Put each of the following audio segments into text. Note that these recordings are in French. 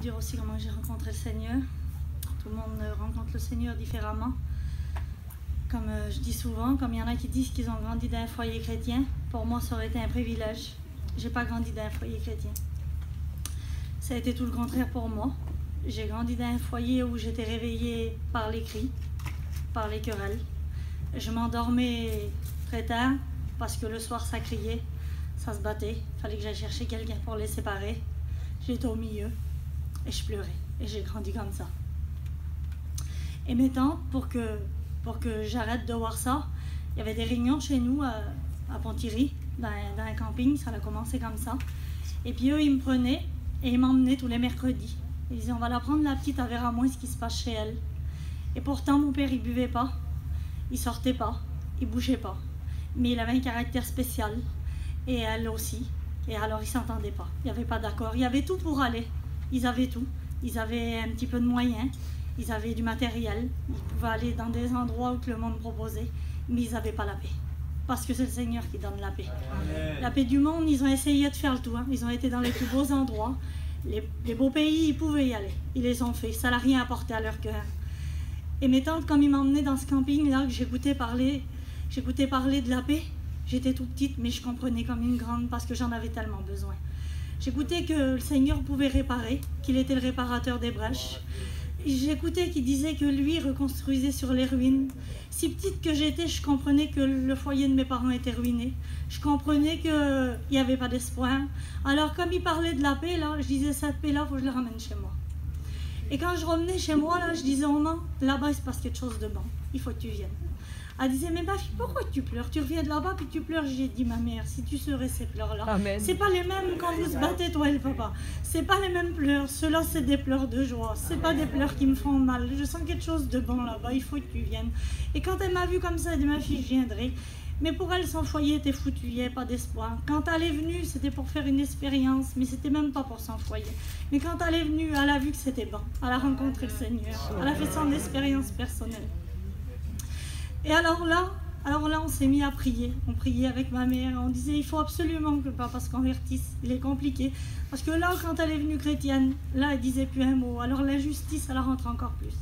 dire aussi comment j'ai rencontré le Seigneur. Tout le monde rencontre le Seigneur différemment. Comme je dis souvent, comme il y en a qui disent qu'ils ont grandi dans un foyer chrétien, pour moi ça aurait été un privilège. J'ai pas grandi dans un foyer chrétien. Ça a été tout le contraire pour moi. J'ai grandi dans un foyer où j'étais réveillée par les cris, par les querelles. Je m'endormais très tard parce que le soir ça criait, ça se battait. Il fallait que j'aille chercher quelqu'un pour les séparer. J'étais au milieu et je pleurais. Et j'ai grandi comme ça. Et mes tantes, pour que j'arrête de voir ça, il y avait des réunions chez nous à Pontivy, dans un camping. Ça a commencé comme ça. Et puis eux, ils me prenaient et ils m'emmenaient tous les mercredis. Ils disaient, on va la prendre la petite, elle verra moins ce qui se passe chez elle. Et pourtant, mon père, il buvait pas, il sortait pas, il bougeait pas. Mais il avait un caractère spécial. Et elle aussi. Et alors, ils s'entendaient pas. Il n'y avait pas d'accord. Il y avait tout pour aller. Ils avaient tout. Ils avaient un petit peu de moyens. Ils avaient du matériel. Ils pouvaient aller dans des endroits où le monde proposait. Mais ils n'avaient pas la paix. Parce que c'est le Seigneur qui donne la paix. Amen. La paix du monde, ils ont essayé de faire le tout. Hein. Ils ont été dans les plus beaux endroits. Les beaux pays, ils pouvaient y aller. Ils les ont fait. Ça n'a rien apporté à leur cœur. Et mes tantes, comme ils m'emmenaient dans ce camping-là, que j'écoutais parler de la paix, j'étais toute petite, mais je comprenais comme une grande parce que j'en avais tellement besoin. J'écoutais que le Seigneur pouvait réparer, qu'il était le réparateur des brèches. J'écoutais qu'il disait que lui reconstruisait sur les ruines. Si petite que j'étais, je comprenais que le foyer de mes parents était ruiné. Je comprenais qu'il n'y avait pas d'espoir. Alors comme il parlait de la paix, là, je disais, cette paix-là, il faut que je la ramène chez moi. Et quand je revenais chez moi, là, je disais, oh non, là-bas, il se passe quelque chose de bon. Il faut que tu viennes. Elle disait, mais ma fille, pourquoi tu pleures? Tu reviens de là-bas puis tu pleures. J'ai dit, ma mère, si tu serais ces pleurs-là, c'est pas les mêmes quand vous se battez, toi et le papa. C'est pas les mêmes pleurs. Ceux-là, c'est des pleurs de joie. C'est pas des pleurs qui me font mal. Je sens quelque chose de bon là-bas. Il faut que tu viennes. Et quand elle m'a vue comme ça, elle dit, ma fille, je viendrai. Mais pour elle, son foyer était foutu. Il n'y avait pas d'espoir. Quand elle est venue, c'était pour faire une expérience, mais c'était même pas pour son foyer. Mais quand elle est venue, elle a vu que c'était bon. Elle a rencontré le Seigneur. Elle a fait son expérience personnelle. Et alors là, on s'est mis à prier. On priait avec ma mère. On disait, il faut absolument que le papa se convertisse. Il est compliqué. Parce que là, quand elle est venue chrétienne, là, elle disait plus un mot. Alors l'injustice, elle rentre encore plus.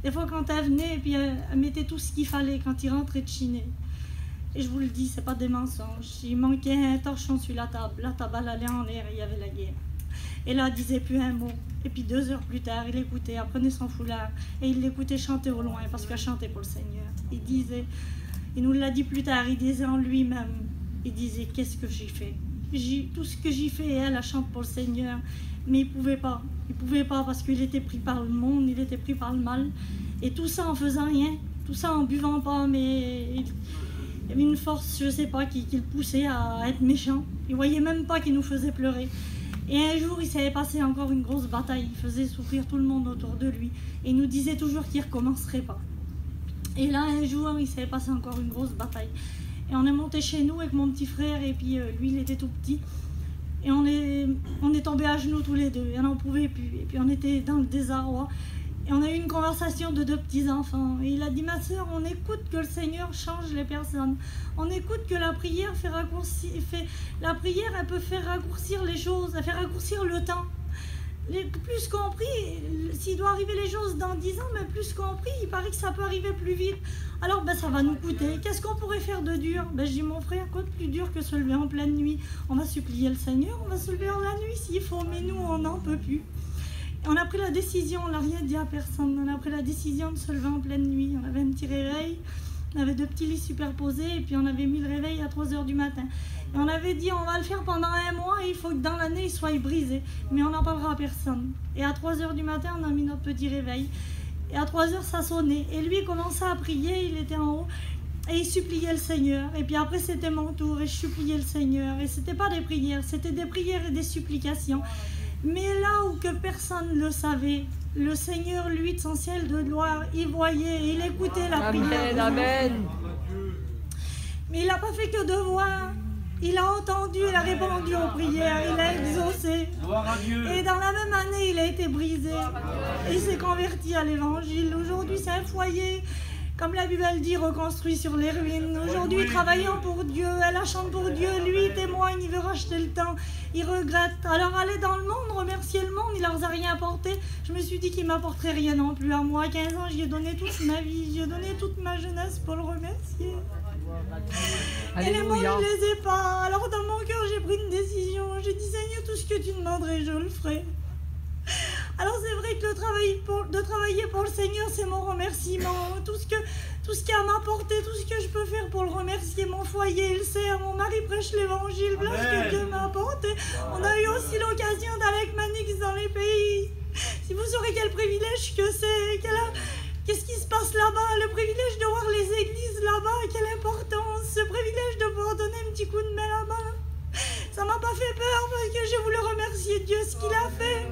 Des fois, quand elle venait, et puis elle mettait tout ce qu'il fallait quand il rentrait de chiner. Et je vous le dis, c'est pas des mensonges. Il manquait un torchon sur la table. La table allait en l'air et il y avait la guerre. Et là, il disait plus un mot. Et puis 2 heures plus tard, il écoutait, elle prenait son foulard et il l'écoutait chanter au loin parce qu'elle chantait pour le Seigneur. Il disait, il nous l'a dit plus tard, il disait en lui-même, il disait, qu'est-ce que j'ai fait? Tout ce que j'ai fait, elle chante pour le Seigneur. Mais il pouvait pas parce qu'il était pris par le monde, il était pris par le mal. Et tout ça en faisant rien, tout ça en buvant pas, mais il y avait une force, je sais pas, qui le poussait à être méchant. Il voyait même pas qu'il nous faisait pleurer. Et un jour, il s'avait passé encore une grosse bataille. Il faisait souffrir tout le monde autour de lui. Et il nous disait toujours qu'il ne recommencerait pas. Et là, un jour, il s'avait passé encore une grosse bataille. Et on est monté chez nous avec mon petit frère. Et puis, lui, il était tout petit. Et on est tombés à genoux tous les deux. Et on n'en pouvait plus. Et puis, on était dans le désarroi. Et on a eu une conversation de 2 petits-enfants. Et il a dit, ma soeur, on écoute que le Seigneur change les personnes. On écoute que la prière la prière, elle peut faire raccourcir les choses, elle fait raccourcir le temps. Plus qu'on prie, s'il doit arriver les choses dans 10 ans, mais plus qu'on prie, il paraît que ça peut arriver plus vite. Alors, ça va nous coûter. Qu'est-ce qu'on pourrait faire de dur? Je dis, mon frère, quoi de plus dur que se lever en pleine nuit? On va supplier le Seigneur, on va se lever en la nuit s'il faut, mais nous, on n'en peut plus. On a pris la décision, on n'a rien dit à personne, on a pris la décision de se lever en pleine nuit. On avait un petit réveil, on avait 2 petits lits superposés et puis on avait mis le réveil à 3 h du matin. Et on avait dit, on va le faire pendant 1 mois et il faut que dans l'année, il soit brisé. Mais on n'en parlera à personne. Et à 3 h du matin, on a mis notre petit réveil. Et à 3 h, ça sonnait. Et lui, il commençait à prier, il était en haut. Et il suppliait le Seigneur. Et puis après, c'était mon tour et je suppliais le Seigneur. Et c'était pas des prières, c'était des prières et des supplications. Mais là où que personne ne le savait, le Seigneur, lui, de son ciel de gloire, il voyait, il écoutait la prière. Amen. Mais il n'a pas fait que de voir. Il a entendu, il a répondu aux prières, il a exaucé. Et dans la même année, il a été brisé. Et il s'est converti à l'évangile. Aujourd'hui, c'est un foyer Comme la Bible dit, reconstruit sur les ruines. Aujourd'hui, travaillant pour Dieu, elle chante pour Dieu, lui témoigne, il veut racheter le temps, il regrette. Alors aller dans le monde, remercier le monde, il leur a rien apporté. Je me suis dit qu'il m'apporterait rien non plus à moi. À 15 ans, j'y ai donné toute ma vie, j'y ai donné toute ma jeunesse pour le remercier. Et les mots, je ne les ai pas. Alors dans mon cœur, j'ai pris une décision. J'ai dit, Seigneur, tout ce que tu demanderais, je le ferai. Alors c'est vrai que de travailler pour le Seigneur, c'est mon remerciement. Tout ce qu'il a m'apporté, tout ce que je peux faire pour le remercier. Mon foyer, il sert, mon mari prêche l'évangile, voilà ce que Dieu m'a apporté. On a eu aussi l'occasion d'aller avec Manix dans les pays. Si vous saurez quel privilège que c'est, qu'est-ce qui se passe là-bas, le privilège de voir les églises là-bas, quelle importance, ce privilège de pouvoir donner un petit coup de main là-bas. Ça m'a pas fait peur parce que je voulais remercier Dieu ce qu'il a fait.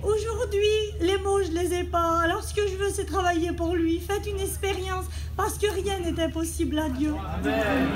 Aujourd'hui, les mots, je les ai pas. Alors, ce que je veux, c'est travailler pour lui. Faites une expérience parce que rien n'est impossible à Dieu. Amen.